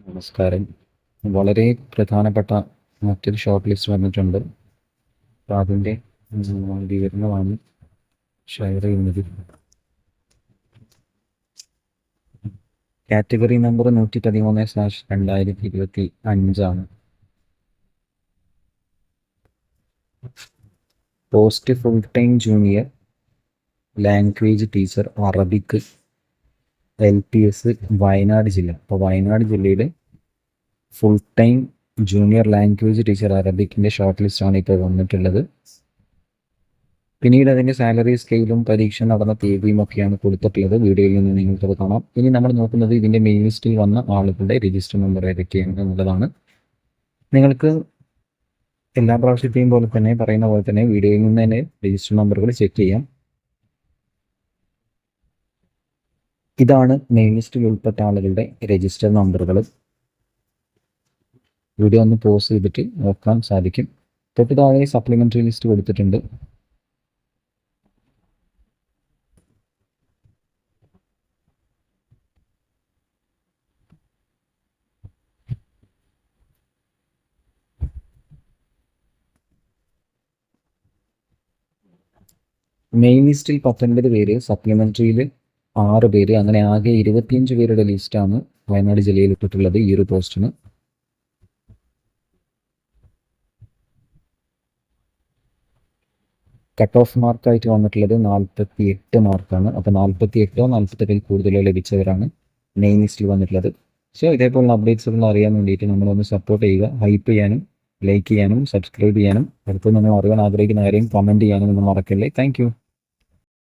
നമസ്കാരം. വളരെ പ്രധാനപ്പെട്ട മറ്റൊരു ഷോർട്ട് ലിസ്റ്റ് വന്നിട്ടുണ്ട്. അപ്പോൾ അതിൻ്റെ വിവരണമാണ് ഷെയർ ചെയ്യുന്നത്. Category number 113/2025 post full time junior language teacher Arabic LPS Wayanad ജില്ല. അപ്പോൾ വയനാട് ജില്ലയിൽ full time junior language teacher അറബിക്കിൻ്റെ ഷോർട്ട് ലിസ്റ്റാണ് ഇപ്പോൾ വന്നിട്ടുള്ളത്. പിന്നീട് അതിൻ്റെ സാലറി സ്കെയിലും പരീക്ഷ നടന്ന തീയതിയും ഒക്കെയാണ് കൊടുത്തിട്ടുള്ളത്. വീഡിയോയിൽ നിന്ന് നിങ്ങൾക്കത് കാണാം. ഇനി നമ്മൾ നോക്കുന്നത് ഇതിൻ്റെ മെയിൻ ലിസ്റ്റിൽ വന്ന ആളുകളുടെ രജിസ്റ്റർ നമ്പർ ഏതൊക്കെയാണ് എന്നുള്ളതാണ്. നിങ്ങൾക്ക് എല്ലാ പ്രാവശ്യത്തെയും പോലെ തന്നെ പറയുന്ന പോലെ തന്നെ വീഡിയോയിൽ നിന്ന് തന്നെ രജിസ്റ്റർ നമ്പറുകൾ ചെക്ക് ചെയ്യാം. ഇതാണ് മെയിൻ ലിസ്റ്റിൽ ഉൾപ്പെട്ട ആളുകളുടെ രജിസ്റ്റർ നമ്പറുകൾ. വീഡിയോ ഒന്ന് പോസ് ചെയ്തിട്ട് നോക്കാൻ സാധിക്കും. തൊട്ട് താഴെ സപ്ലിമെൻ്ററി ലിസ്റ്റ് കൊടുത്തിട്ടുണ്ട്. മെയിൻ ലിസ്റ്റിൽ 19 പേര്, സപ്ലിമെൻ്ററിയിൽ 6 പേര്, അങ്ങനെ ആകെ 25 പേരുടെ ലിസ്റ്റാണ് വയനാട് ജില്ലയിൽ ഇട്ടിട്ടുള്ളത് ഈ ഒരു പോസ്റ്റിന്. കട്ട് ഓഫ് മാർക്കായിട്ട് വന്നിട്ടുള്ളത് 48 മാർക്കാണ്. അപ്പോൾ 48 48 കൂടുതലോ ലഭിച്ചവരാണ് മെയിൻ ലിസ്റ്റിൽ വന്നിട്ടുള്ളത്. സോ ഇതേപോലുള്ള അപ്ഡേറ്റ്സുകൾ അറിയാൻ വേണ്ടിയിട്ട് നമ്മളൊന്ന് സപ്പോർട്ട് ചെയ്യുക. ഹൈപ്പ് ചെയ്യാനും ലൈക്ക് ചെയ്യാനും സബ്സ്ക്രൈബ് ചെയ്യാനും അടുത്ത് നിങ്ങൾ അറിയാൻ ആഗ്രഹിക്കുന്ന കാര്യം കമൻറ്റ് ചെയ്യാനും ഒന്നും മറക്കല്ലേ. താങ്ക്